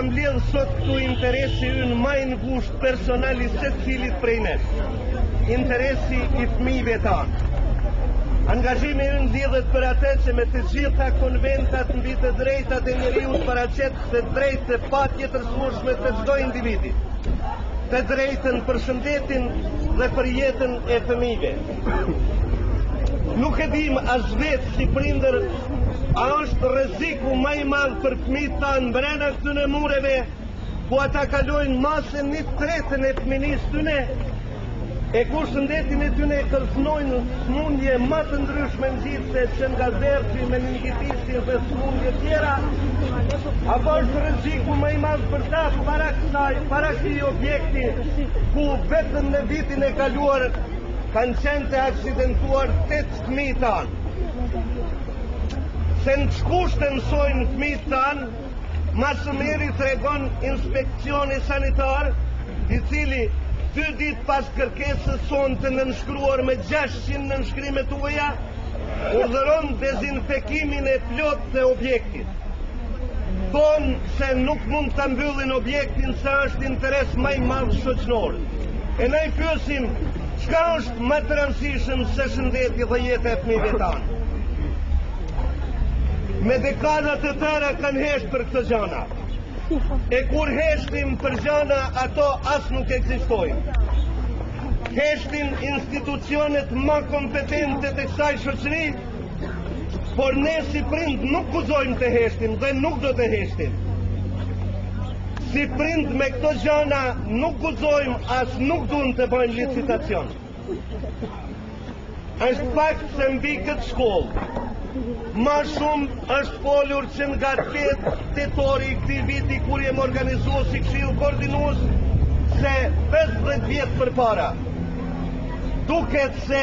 kam lidhë sot këtu interesi ynë më i ngusht personali secilit prej nesh. Interesi i fëmijëve tanë. Angazhimi ynë lidhet për atë që me të gjitha konventat mbi të drejtat e njeriut paraqet të drejtë të patjetërshme të çdo individi. Të drejtën për shëndetin dhe për jetën e fëmijëve. Nuk e dim as vetë si prindër a është rreziku më i madh për fëmijët tanë brenda këtyre mureve, ku ata kalojnë masën 1/3 e fëminisë tyne, e ku shëndetin e tyne kërcënojnë smundje më të ndryshme nxitse që nga derti, meningitisi dhe smundje tjera, apo është rreziku më i madh për ta para këtij objekti, ku vetëm në vitin e kaluar kanë qenë të aksidentuar 8 fëmijë tanë. Se në çkushte mësojnë fëmijët tanë, ma së miri tregon inspekcioni sanitar, i cili 2 ditë pas kërkesës sonë të nënshkruar me 600 nënshkrime të uja, urdhëron dezinfekimin e plot të objektit. Thonë se nuk mund të mbyllin objektin se është interes më i madh shoqëror. E ne i pyesim, çka është më të rëndësishëm se shëndeti dhe jeta e fëmijëve tanë? Me dekada të tëra kanë heshtë për këtë gjana. E kur heshtim për gjana, ato as nuk ekzistojnë. Heshtin institucionet më kompetente të kësaj shoqëri, por ne si prind nuk guzojmë të heshtim dhe nuk do të heshtim. Si prind me këto gjana nuk guzojmë as nuk duhen të bëjmë licitacion. Është fakt se mbi këtë shkollë ma shumë është folur që nga 8 tetori i këtij viti kur jem organizuar si këshill koordinues se 50 vjet përpara. Duket se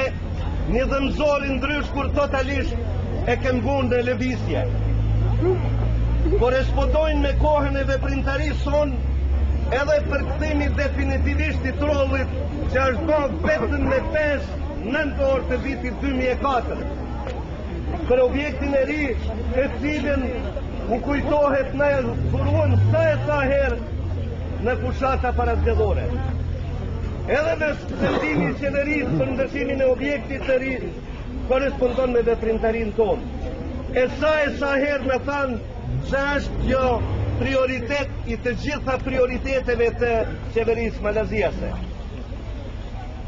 një dhëmzor i ndrysh kur totalisht e kanë vënë në lëvizje. Korespondojnë me kohën e veprimtarisë sonë edhe përkthimi definitivisht i trollit që është bërë vetëm me 5-9 orë të vitit 2004. Për objektin e ri, të cilën u kujtohet në dhuruan sa herë në fushata parazgjedhore. Edhe me sëndimi qeverisë për ndërtimin e objektit të ri, korespondon me veprimtarinë tonë. E sa herë me thanë se është kjo prioritet i të gjitha prioriteteve të qeverisë malaziase.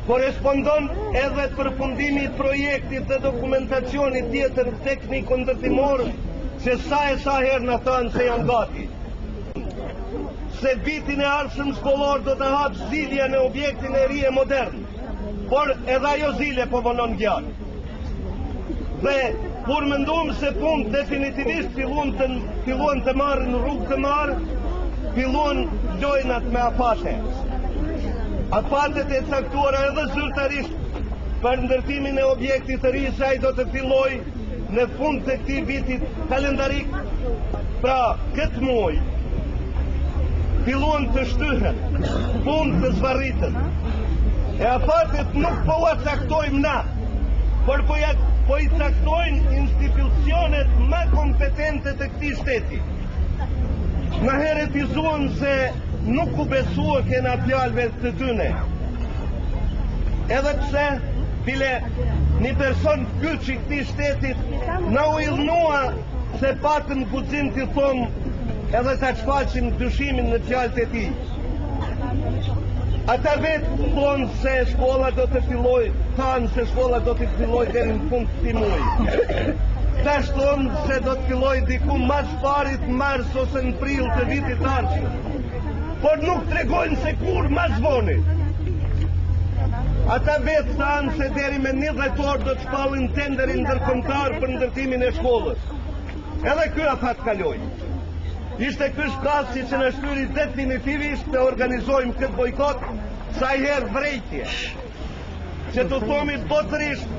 Korespondon edhe përfundimi i projektit dhe dokumentacionit tjetër tekniko-ndërtimor që sa herë në thanë se janë gati. Se vitin e ardhshëm shkollor do të hapë zilja në objektin e ri e modern, por edhe ajo zile po vonon gjallë. Dhe kur mendum se punë definitivisht filluan të marrë në rrugë të marrë, filluan lojnat me apate. Apatet e caktuara edhe zyrtarisht për ndërtimin e objektit të ri, saj do të filloj në fund të këtij vitit kalendarik. Pra, këtë muaj filluan të shtyhen, punë të zvarritën. E apatet nuk po ua caktojmë na, por po i caktojnë institucionet më kompetente të këtij shteti. Në herët i zuan se nuk u besua kena fjalëve të tyne. Edhe pse bile një person kyç i këtij shtetit na u illnua se patën guxim të thonë edhe ta shfaqim dyshimin në fjalët e tij. Ata vetë thonë se shkolla do të filloj, thanë se shkolla do të filloj deri në fund të këtij muaji. Tash thonë se do të filloj diku mas parit mars ose në prill të vitit ardhshëm. Por nuk tregojnë se kur mas voni. Ata vetë thanë se deri me 10 orë do të shpallin tenderin ndërkombëtar për ndërtimin e shkollës. Edhe ky afat kaloi. Ishte ky shkallësi që në shtyri definitivisht të organizojmë këtë bojkot, sa herë vrejtje. Që të thomi botërisht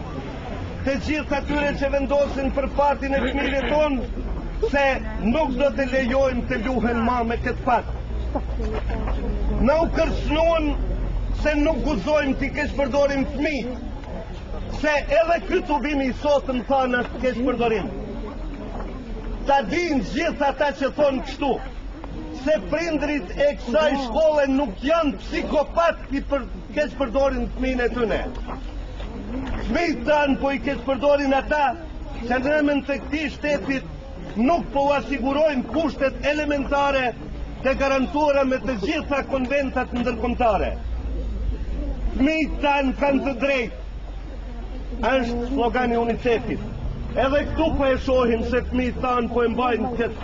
të gjithë atyre që vendosin për fatin e fëmijëve tonë, se nuk do të lejojmë të luhen ma me këtë fat. Na u kërcënuan se nuk guzojmë t'i keq përdorim fëmijë, se edhe këtë ubimi i sotë më thanë është keq përdorim. Ta dinë gjithë ata që thonë kështu, se prindrit e kësaj shkolle nuk janë psikopat i keq përdorin fëmijën e tyre. Fëmijët tanë po i keq përdorin ata që në emër të këtij shtetit nuk po asigurojnë kushtet elementare të garantuara me të gjitha konventat ndërkombëtare. Fëmijët tanë kanë të drejtë, është slogani i UNICEF-it. Edhe këtu po e shohim se fëmijët tanë po e mbajnë këtë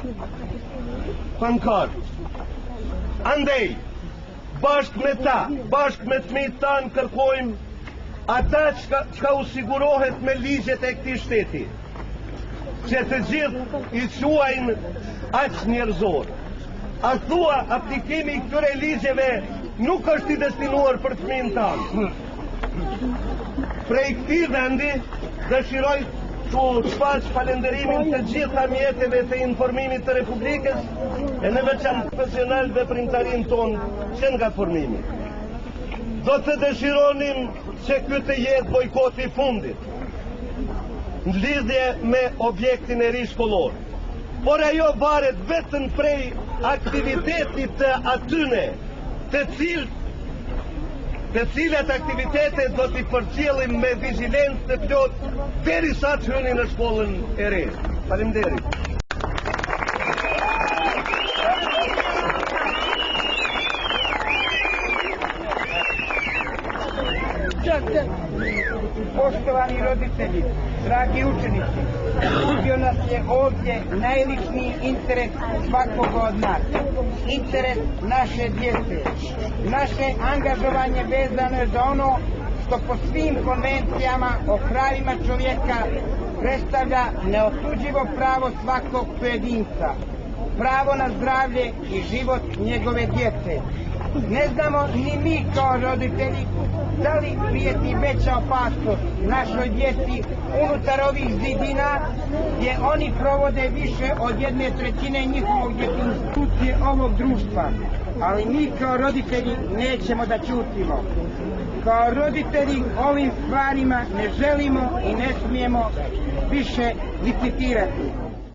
pankart. Andej, bashkë me ta, bashkë me fëmijët tanë kërkojmë ata që u sigurohet me ligjet e këtij shteti, që të gjithë i quajnë aq njerëzor. A thua aplikimi i këtyre ligjeve nuk është i destinuar për fëmijën tanë. Prej këtij vendi dëshiroj të shfaq falenderimin të gjitha mjeteve të informimit të Republikës e në veçantë profesional dhe primtarin tonë që nga formimi. Do të dëshironim që ky të jetë bojkoti i fundit në lidhje me objektin e ri shkollor. Por ajo varet vetëm prej aktivitetit të atyne të cilat aktivitetet do t'i përcjellim me vigilencë të plot derisa të hynin në shkollën e re. Faleminderit. Poštovani roditelji, dragi učenici, uputio nas je ovdje najličniji interes svakog od nas, interes naše djece. Naše angažovanje vezano je za ono što po svim konvencijama o pravima čovjeka predstavlja neotuđivo pravo svakog pojedinca, pravo na zdravlje i život njegove djece. Ne znamo ni mi kao roditelji da li prijeti veća opasnost našoj djeci unutar ovih zidina gdje oni provode više od 1/3 njihovog institucije ovog društva. Ali mi kao roditelji nećemo da ćutimo. Kao roditelji ovim stvarima ne želimo i ne smijemo više licitirati.